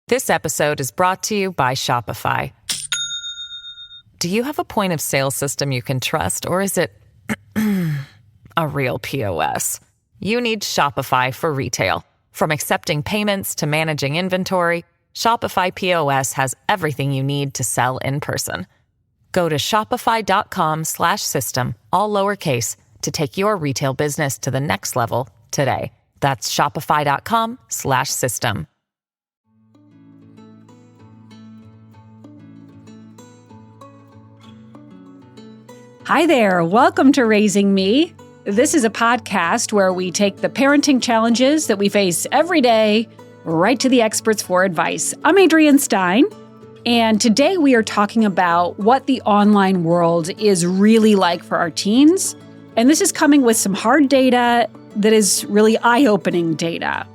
This episode is brought to you by Shopify. Do you have a point of sale system you can trust, or is it a real POS? You need Shopify for retail. From accepting payments to managing inventory, Shopify POS has everything you need to sell in person. Go to shopify.com/system, all lowercase, to take your retail business to the next level today. That's shopify.com/system. Hi there, welcome to Raising Me. This is a podcast where we take the parenting challenges that we face every day right to the experts for advice. I'm Adrienne Stein, and today we are talking about what the online world is really like for our teens. And this is coming with some hard data that is really eye-opening data.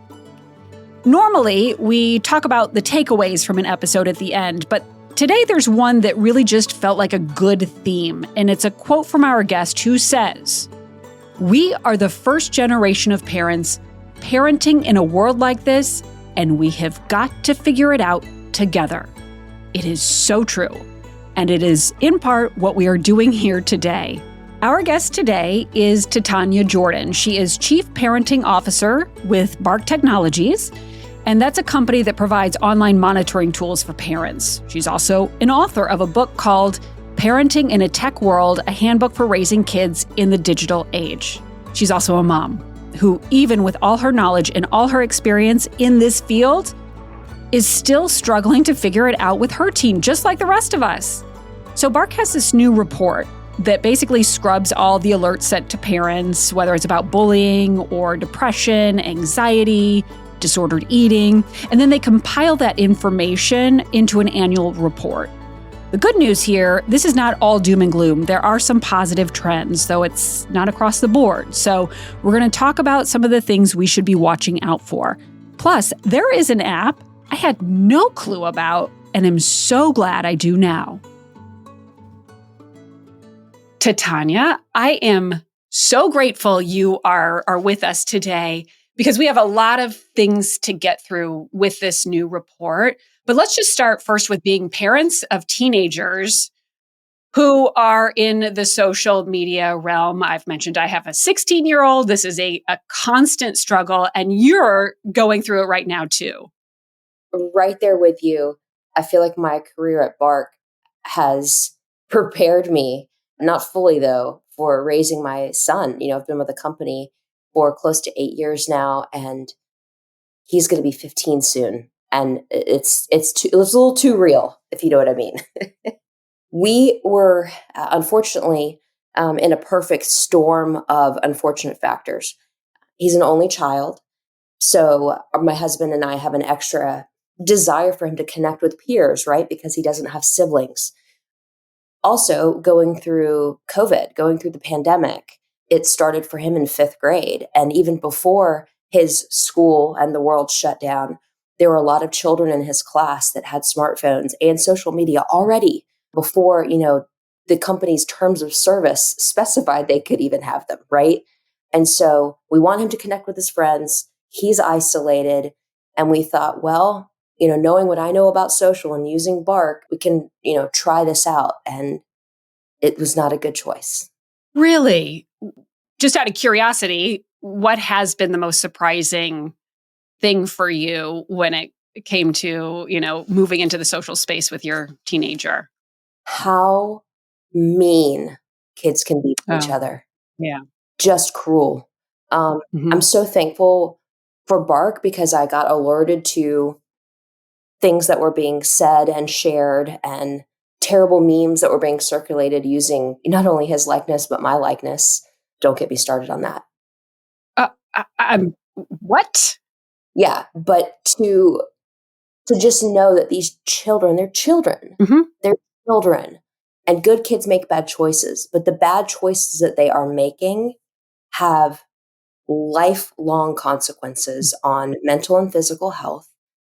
Normally, we talk about the takeaways from an episode at the end, but today there's one that really just felt like a good theme, and it's a quote from our guest who says, "We are the first generation of parents parenting in a world like this, and we have got to figure it out together." It is so true, and it is in part what we are doing here today. Our guest today is Titania Jordan. She is Chief Parenting Officer with Bark Technologies, and that's a company that provides online monitoring tools for parents. She's also an author of a book called Parenting in a Tech World, a handbook for raising kids in the digital age. She's also a mom who, even with all her knowledge and all her experience in this field, is still struggling to figure it out with her teen, just like the rest of us. So Bark has this new report that basically scrubs all the alerts sent to parents, whether it's about bullying or depression, anxiety, disordered eating, and then they compile that information into an annual report. The good news here, this is not all doom and gloom. There are some positive trends, though it's not across the board. So we're going to talk about some of the things we should be watching out for. Plus, there is an app I had no clue about, and I'm so glad I do now. Titania, I am so grateful you are with us today, because we have a lot of things to get through with this new report. But let's just start first with being parents of teenagers who are in the social media realm. I've mentioned I have a 16-year-old. This is a constant struggle, and you're going through it right now too. Right there with you. I feel like my career at Bark has prepared me, not fully though, for raising my son. I've been with the company for close to 8 years now, and he's going to be 15 soon. And it's a little too real, if you know what I mean. We were, unfortunately, in a perfect storm of unfortunate factors. He's an only child, so my husband and I have an extra desire for him to connect with peers, right? Because he doesn't have siblings. Also, going through COVID, going through the pandemic, it started for him in 5th grade. And even before his school and the world shut down, there were a lot of children in his class that had smartphones and social media already before, the company's terms of service specified they could even have them, right? And so we want him to connect with his friends. He's isolated. And we thought, well, knowing what I know about social and using Bark, we can, try this out. And it was not a good choice. Really? Just out of curiosity, what has been the most surprising thing for you when it came to, moving into the social space with your teenager? How mean kids can be to each other. Yeah. Just cruel. I'm so thankful for Bark because I got alerted to things that were being said and shared and terrible memes that were being circulated using not only his likeness, but my likeness. Don't get me started on that. What? Yeah, but to just know that these children, they're children. Mm-hmm. They're children. And good kids make bad choices, but the bad choices that they are making have lifelong consequences on mental and physical health.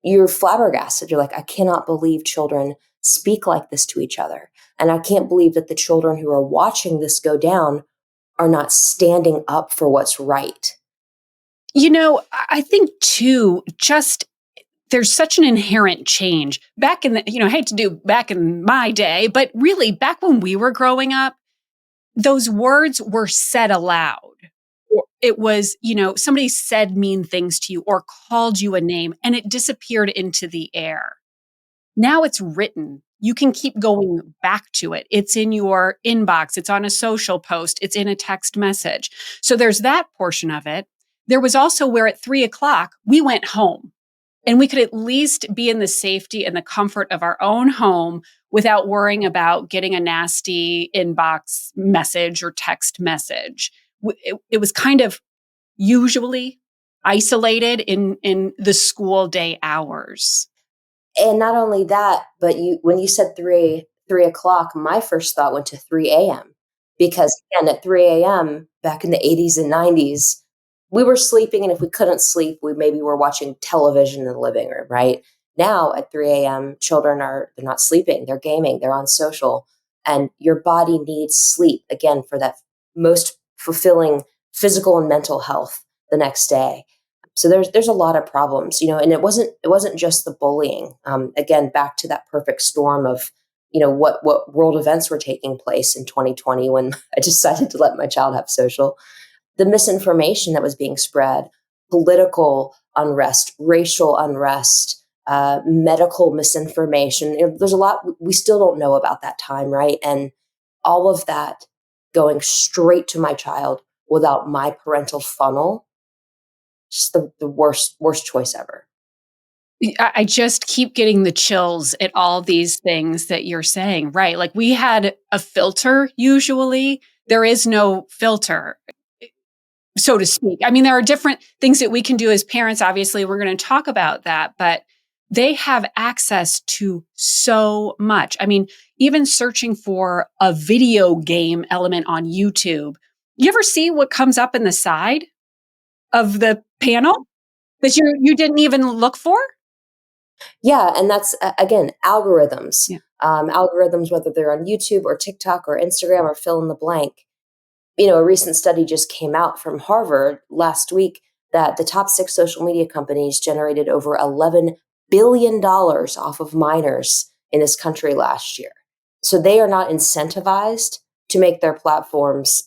You're flabbergasted. You're like, I cannot believe children speak like this to each other. And I can't believe that the children who are watching this go down are not standing up for what's right. I think too, just there's such an inherent change back in the, I hate to do back in my day, but really back when we were growing up, those words were said aloud. It was, somebody said mean things to you or called you a name and it disappeared into the air. Now it's written. You can keep going back to it. It's in your inbox. It's on a social post. It's in a text message. So there's that portion of it. There was also where at 3:00, we went home and we could at least be in the safety and the comfort of our own home without worrying about getting a nasty inbox message or text message. It was kind of usually isolated in the school day hours. And not only that, but when you said 3 o'clock, my first thought went to 3 a.m. Because again, at 3 a.m. back in the 80s and 90s, we were sleeping, and if we couldn't sleep, we maybe were watching television in the living room, right? Now at 3 a.m., they're not sleeping, they're gaming, they're on social, and your body needs sleep again for that most fulfilling physical and mental health the next day. So there's a lot of problems, and it wasn't just the bullying. Again, back to that perfect storm of, what world events were taking place in 2020 when I decided to let my child have social. The misinformation that was being spread, political unrest, racial unrest, medical misinformation. There's a lot we still don't know about that time, right? And all of that going straight to my child without my parental funnel, just the worst choice ever. I just keep getting the chills at all these things that you're saying, right? Like we had a filter usually. There is no filter, so to speak. I mean, there are different things that we can do as parents. Obviously, we're going to talk about that, but they have access to so much. I mean, even searching for a video game element on YouTube, you ever see what comes up in the side of the panel that you didn't even look for? Yeah, and that's again algorithms. Yeah. Algorithms, whether they're on YouTube or TikTok or Instagram or fill in the blank. A recent study just came out from Harvard last week that the top 6 social media companies generated over $11 billion off of minors in this country last year. So they are not incentivized to make their platforms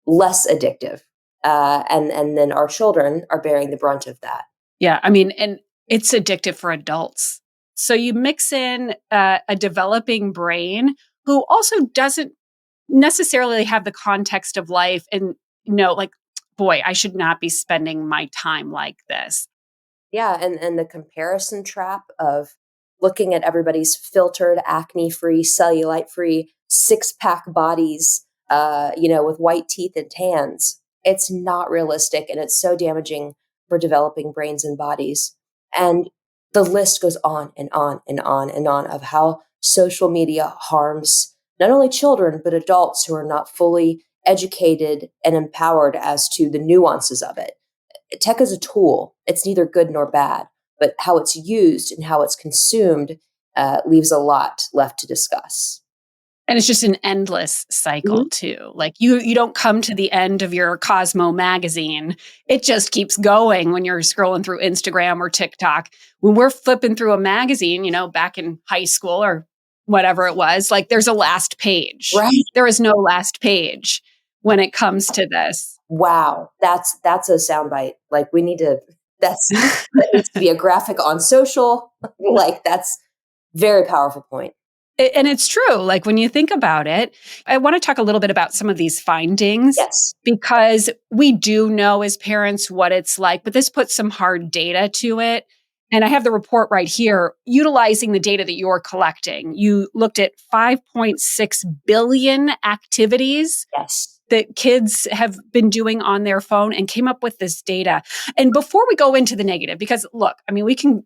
less addictive. And then our children are bearing the brunt of that. Yeah, I mean, and it's addictive for adults. So you mix in a developing brain who also doesn't necessarily have the context of life and like, boy, I should not be spending my time like this. Yeah, and the comparison trap of looking at everybody's filtered, acne-free, cellulite-free, six-pack bodies, with white teeth and tans. It's not realistic, and it's so damaging for developing brains and bodies. And the list goes on and on and on and on of how social media harms not only children, but adults who are not fully educated and empowered as to the nuances of it. Tech is a tool. It's neither good nor bad, but how it's used and how it's consumed leaves a lot left to discuss. And it's just an endless cycle too. Like you don't come to the end of your Cosmo magazine. It just keeps going when you're scrolling through Instagram or TikTok. When we're flipping through a magazine, back in high school or whatever it was, like there's a last page. Right. There is no last page when it comes to this. Wow. That's a soundbite. Like that needs to be a graphic on social. Like that's very powerful point. And it's true. Like when you think about it, I want to talk a little bit about some of these findings. Yes. Because we do know as parents what it's like, but this puts some hard data to it. And I have the report right here, utilizing the data that you're collecting. You looked at 5.6 billion activities. Yes. That kids have been doing on their phone and came up with this data. And before we go into the negative, because look, I mean, we can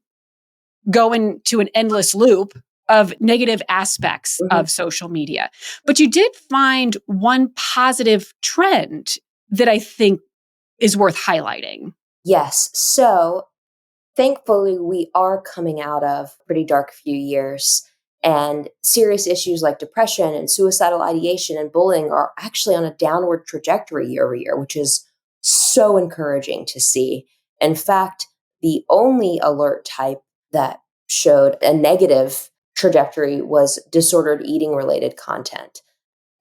go into an endless loop of negative aspects of social media. But you did find one positive trend that I think is worth highlighting. Yes. So thankfully, we are coming out of a pretty dark few years, and serious issues like depression and suicidal ideation and bullying are actually on a downward trajectory year over year, which is so encouraging to see. In fact, the only alert type that showed a negative trajectory was disordered eating related content.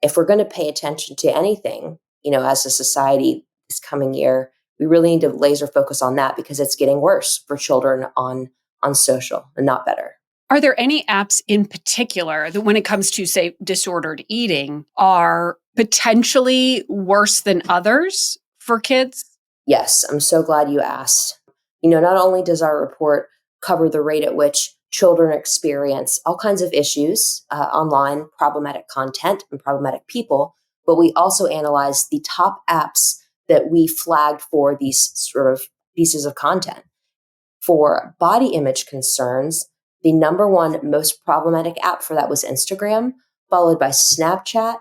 If we're going to pay attention to anything, as a society this coming year, we really need to laser focus on that because it's getting worse for children on social and not better. Are there any apps in particular that, when it comes to, say, disordered eating, are potentially worse than others for kids? Yes, I'm so glad you asked. Not only does our report cover the rate at which children experience all kinds of issues online, problematic content and problematic people, but we also analyze the top apps that we flagged for these sort of pieces of content. For body image concerns, the number one most problematic app for that was Instagram, followed by Snapchat,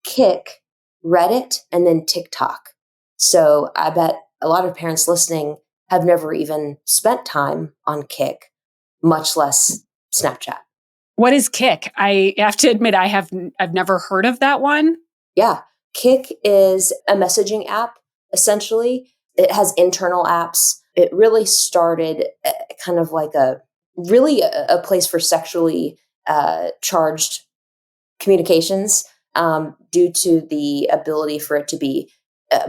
Kik, Reddit, and then TikTok. So I bet a lot of parents listening have never even spent time on Kik, much less Snapchat. What is Kik? I have to admit, I've never heard of that one. Yeah, Kik is a messaging app, essentially. It has internal apps. It really started kind of like a place for sexually charged communications due to the ability for it to be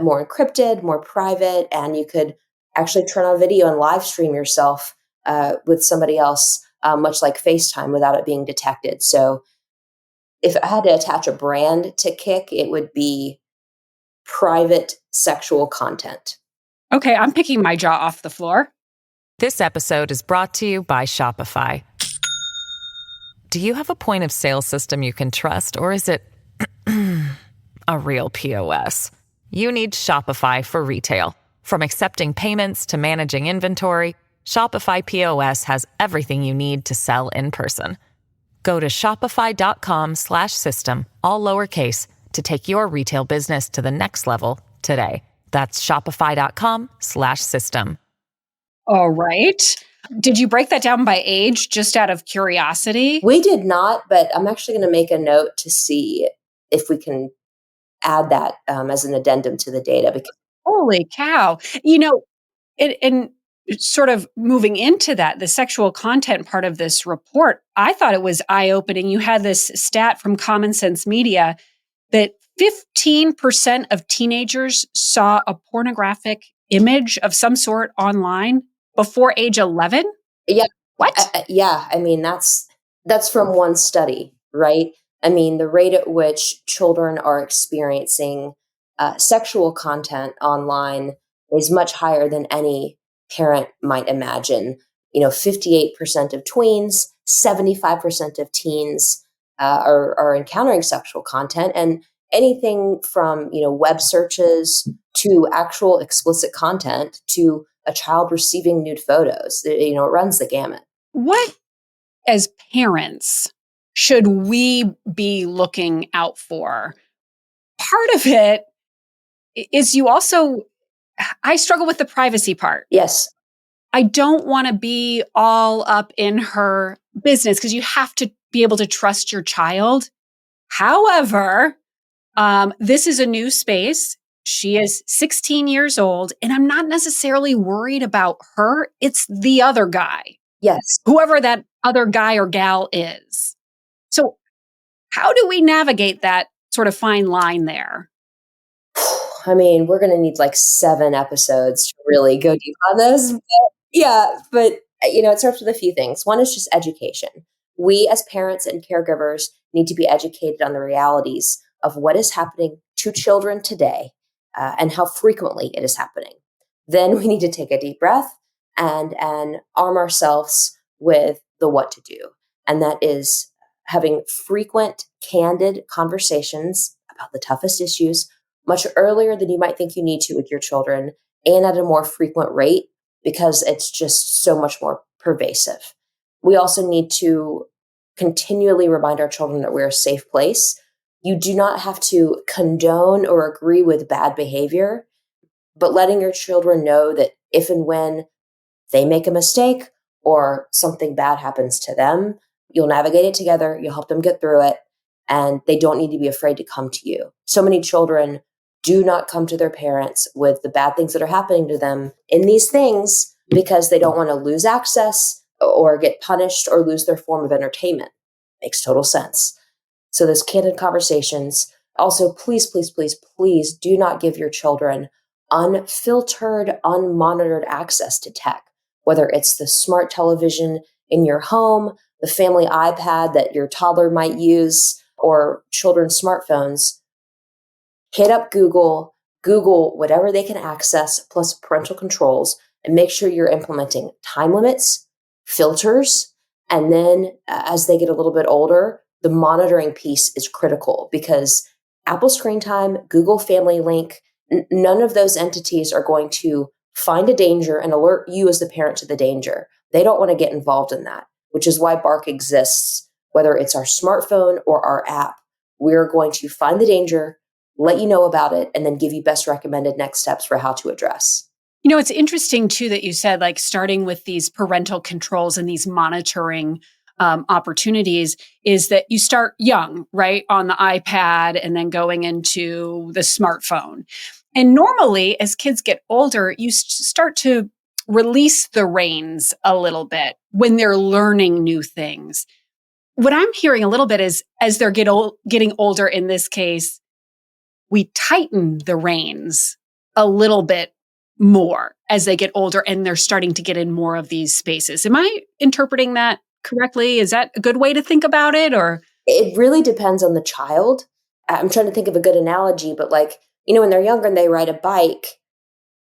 more encrypted, more private, and you could actually turn on video and live stream yourself with somebody else, much like FaceTime, without it being detected. So if I had to attach a brand to Kik, it would be private sexual content. Okay, I'm picking my jaw off the floor. This episode is brought to you by Shopify. Do you have a point of sale system you can trust, or is it a real POS? You need Shopify for retail. From accepting payments to managing inventory, Shopify POS has everything you need to sell in person. Go to shopify.com/system, all lowercase, to take your retail business to the next level today. That's shopify.com/system. All right. Did you break that down by age, just out of curiosity? We did not, but I'm actually going to make a note to see if we can add that as an addendum to the data. Because Holy cow. And sort of moving into that, the sexual content part of this report, I thought it was eye-opening. You had this stat from Common Sense Media that 15% of teenagers saw a pornographic image of some sort online before age 11? Yeah. What? Yeah. I mean, that's from one study, right? I mean, the rate at which children are experiencing sexual content online is much higher than any parent might imagine. 58% of tweens, 75% of teens are encountering sexual content, and anything from web searches to actual explicit content to a child receiving nude photos. It runs the gamut. What, as parents, should we be looking out for? Part of it is I struggle with the privacy part. Yes. I don't want to be all up in her business because you have to be able to trust your child. However, this is a new space. She is 16 years old, and I'm not necessarily worried about her. It's the other guy. Yes. Whoever that other guy or gal is. So how do we navigate that sort of fine line there? I mean, we're going to need like 7 episodes to really go deep on this. But it starts with a few things. One is just education. We as parents and caregivers need to be educated on the realities of what is happening to children today and how frequently it is happening. Then we need to take a deep breath and arm ourselves with the what to do. And that is having frequent, candid conversations about the toughest issues much earlier than you might think you need to with your children, and at a more frequent rate because it's just so much more pervasive. We also need to continually remind our children that we're a safe place. You do not have to condone or agree with bad behavior, but letting your children know that if and when they make a mistake or something bad happens to them, you'll navigate it together, you'll help them get through it, and they don't need to be afraid to come to you. So many children do not come to their parents with the bad things that are happening to them in these things because they don't want to lose access or get punished or lose their form of entertainment. Makes total sense. So those candid conversations. Also, please, please, please, please do not give your children unfiltered, unmonitored access to tech, whether it's the smart television in your home, the family iPad that your toddler might use, or children's smartphones. Hit up Google, Google whatever they can access, plus parental controls, and make sure you're implementing time limits, filters, and then as they get a little bit older, the monitoring piece is critical because Apple Screen Time, Google Family Link, none of those entities are going to find a danger and alert you as the parent to the danger. They don't want to get involved in that, which is why Bark exists. Whether it's our smartphone or our app, we're going to find the danger, let you know about it, and then give you best recommended next steps for how to address. It's interesting too that you said like starting with these parental controls and these monitoring opportunities is that you start young, right? On the iPad and then going into the smartphone. And normally as kids get older, you start to release the reins a little bit when they're learning new things. What I'm hearing a little bit is as they're getting older in this case, we tighten the reins a little bit more as they get older and they're starting to get in more of these spaces. Am I interpreting that correctly? Is that a good way to think about it? Or it really depends on the child. I'm trying to think of a good analogy, but when they're younger and they ride a bike,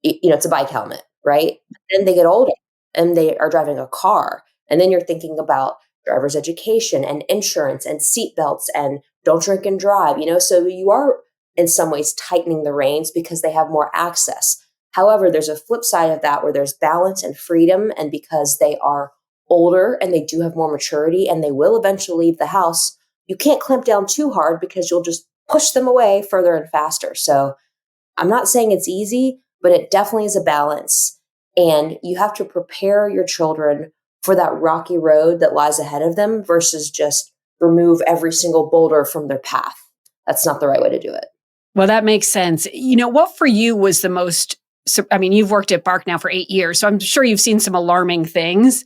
it's a bike helmet, right? Then they get older and they are driving a car. And then you're thinking about driver's education and insurance and seat belts and don't drink and drive, so you are in some ways tightening the reins because they have more access. However, there's a flip side of that where there's balance and freedom. And because they are older and they do have more maturity and they will eventually leave the house, you can't clamp down too hard because you'll just push them away further and faster. So I'm not saying it's easy, but it definitely is a balance. And you have to prepare your children for that rocky road that lies ahead of them versus just remove every single boulder from their path. That's not the right way to do it. Well, that makes sense. What for you was the most, you've worked at Bark now for 8 years, so I'm sure you've seen some alarming things.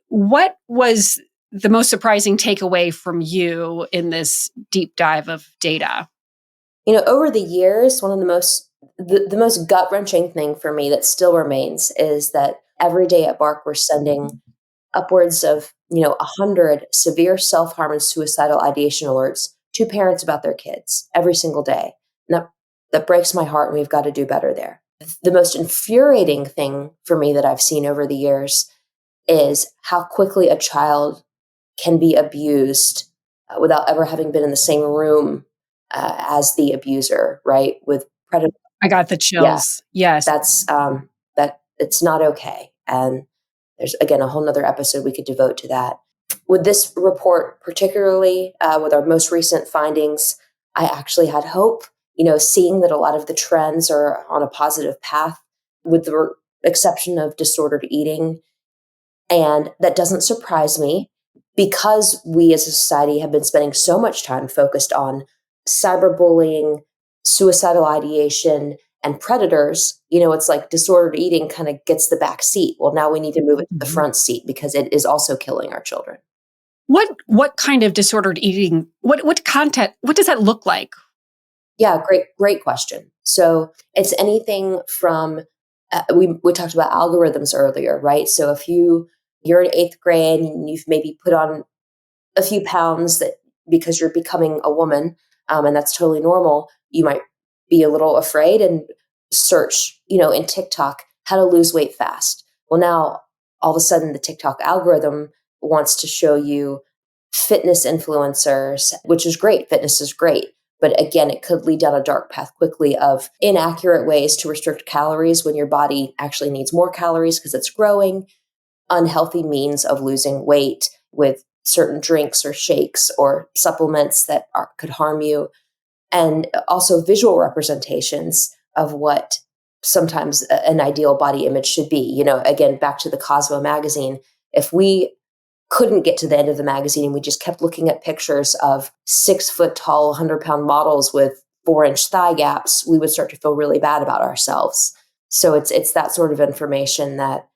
What was the most surprising takeaway from you in this deep dive of data? Over the years, one of the most gut-wrenching thing for me that still remains is that every day at Bark, we're sending upwards of, 100 severe self-harm and suicidal ideation alerts to parents about their kids every single day. And that breaks my heart, and we've got to do better there. The most infuriating thing for me that I've seen over the years is how quickly a child can be abused without ever having been in the same room as the abuser, right? With predator. I got the chills. Yeah. Yes. That's that it's not okay. And there's, again, a whole nother episode we could devote to that. With this report, particularly with our most recent findings, I actually had hope, seeing that a lot of the trends are on a positive path with the exception of disordered eating. And that doesn't surprise me because we as a society have been spending so much time focused on cyberbullying, suicidal ideation, and predators. It's like disordered eating kind of gets the back seat. Well, now we need to move it to the front seat because it is also killing our children. What kind of disordered eating, what content, what does that look like? Yeah, great question. So it's anything from, we talked about algorithms earlier, right? So if you're in 8th grade and you've maybe put on a few pounds that because you're becoming a woman, and that's totally normal, you might be a little afraid and search, in TikTok, how to lose weight fast. Well, now all of a sudden the TikTok algorithm wants to show you fitness influencers, which is great. Fitness is great. But again, it could lead down a dark path quickly of inaccurate ways to restrict calories when your body actually needs more calories because it's growing, unhealthy means of losing weight with certain drinks or shakes or supplements that could harm you, and also visual representations of what sometimes an ideal body image should be. Again, back to the Cosmo magazine, if we couldn't get to the end of the magazine and we just kept looking at pictures of 6 foot tall, 100-pound models with 4-inch thigh gaps, we would start to feel really bad about ourselves. So it's that sort of information that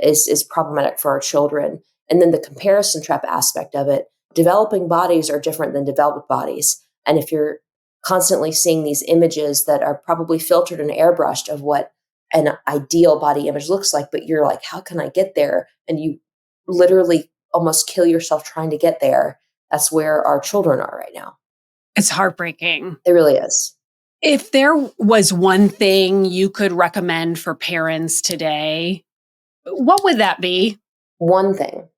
is problematic for our children. And then the comparison trap aspect of it, developing bodies are different than developed bodies. And if you're constantly seeing these images that are probably filtered and airbrushed of what an ideal body image looks like, but you're like, how can I get there? And you literally almost kill yourself trying to get there. That's where our children are right now. It's heartbreaking. It really is. If there was one thing you could recommend for parents today, what would that be? One thing.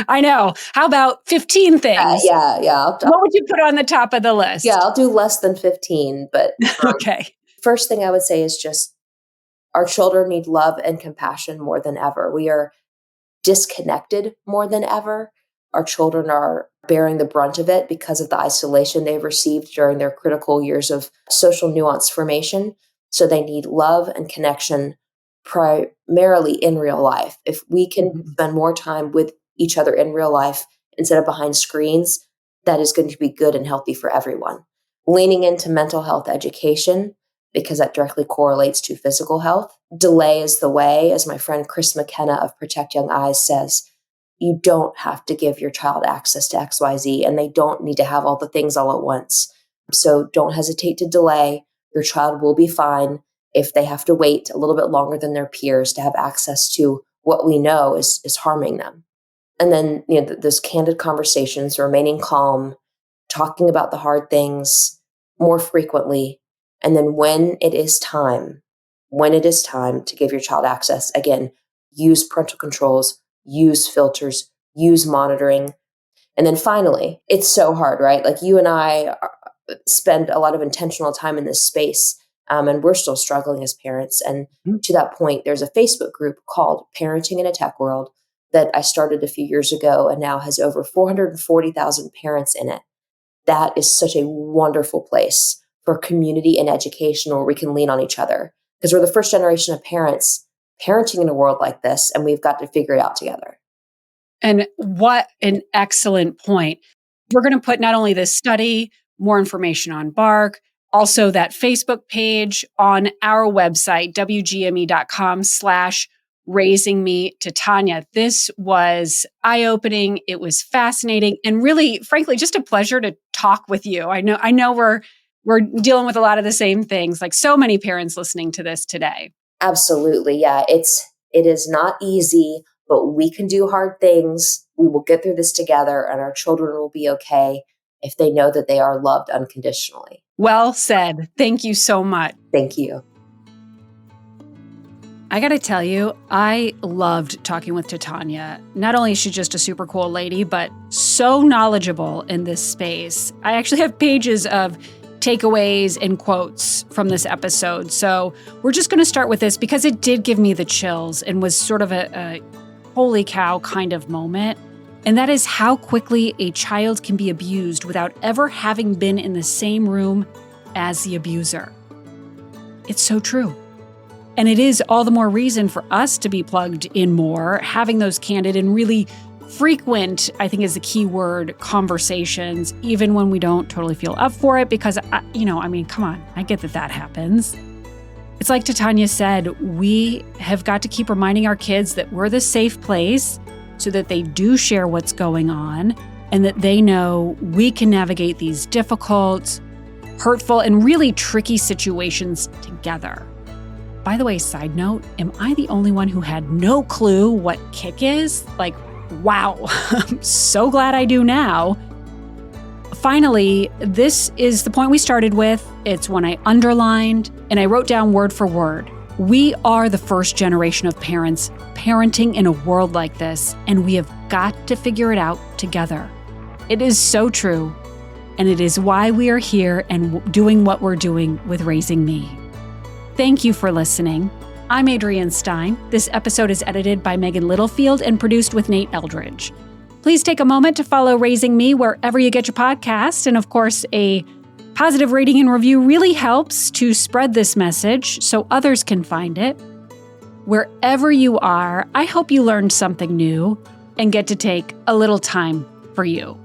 I know. How about 15 things? Yeah. What would you put on the top of the list? Yeah, I'll do less than 15. But okay. First thing I would say is just our children need love and compassion more than ever. We are disconnected more than ever. Our children are bearing the brunt of it because of the isolation they've received during their critical years of social nuance formation. So they need love and connection primarily in real life. If we can spend more time with each other in real life instead of behind screens, that is going to be good and healthy for everyone. Leaning into mental health education, because that directly correlates to physical health. Delay is the way, as my friend Chris McKenna of Protect Young Eyes says. You don't have to give your child access to XYZ, and they don't need to have all the things all at once. So don't hesitate to delay. Your child will be fine if they have to wait a little bit longer than their peers to have access to what we know is harming them. And then, those candid conversations, remaining calm, talking about the hard things more frequently. And then when it is time to give your child access, again, use parental controls, use filters, use monitoring. And then finally, it's so hard, right? Like you and I spend a lot of intentional time in this space, and we're still struggling as parents. And to that point, there's a Facebook group called Parenting in a Tech World that I started a few years ago and now has over 440,000 parents in it. That is such a wonderful place for community and education where we can lean on each other, because we're the first generation of parents parenting in a world like this, and we've got to figure it out together. And what an excellent point. We're going to put not only this study, more information on Bark, also that Facebook page on our website, wgme.com/raising me to Tanya. This was eye-opening. It was fascinating and really, frankly, just a pleasure to talk with you. I know we're dealing with a lot of the same things, like so many parents listening to this today. Absolutely. Yeah. It is not easy, but we can do hard things. We will get through this together, and our children will be okay if they know that they are loved unconditionally. Well said. Thank you so much. Thank you. I got to tell you, I loved talking with Tanya. Not only is she just a super cool lady, but so knowledgeable in this space. I actually have pages of takeaways and quotes from this episode. So we're just going to start with this because it did give me the chills and was sort of a holy cow kind of moment. And that is how quickly a child can be abused without ever having been in the same room as the abuser. It's so true. And it is all the more reason for us to be plugged in more, having those candid and really frequent, I think is the key word, conversations, even when we don't totally feel up for it, because, come on, I get that happens. It's like Tanya said, we have got to keep reminding our kids that we're the safe place so that they do share what's going on and that they know we can navigate these difficult, hurtful, and really tricky situations together. By the way, side note, am I the only one who had no clue what kick is? Like, wow, I'm so glad I do now. Finally, this is the point we started with. It's one I underlined and I wrote down word for word. We are the first generation of parents parenting in a world like this, and we have got to figure it out together. It is so true, and it is why we are here and doing what we're doing with Raising Me. Thank you for listening. I'm Adrienne Stein. This episode is edited by Megan Littlefield and produced with Nate Eldridge. Please take a moment to follow Raising Me wherever you get your podcast. And of course, a positive rating and review really helps to spread this message so others can find it. Wherever you are, I hope you learned something new and get to take a little time for you.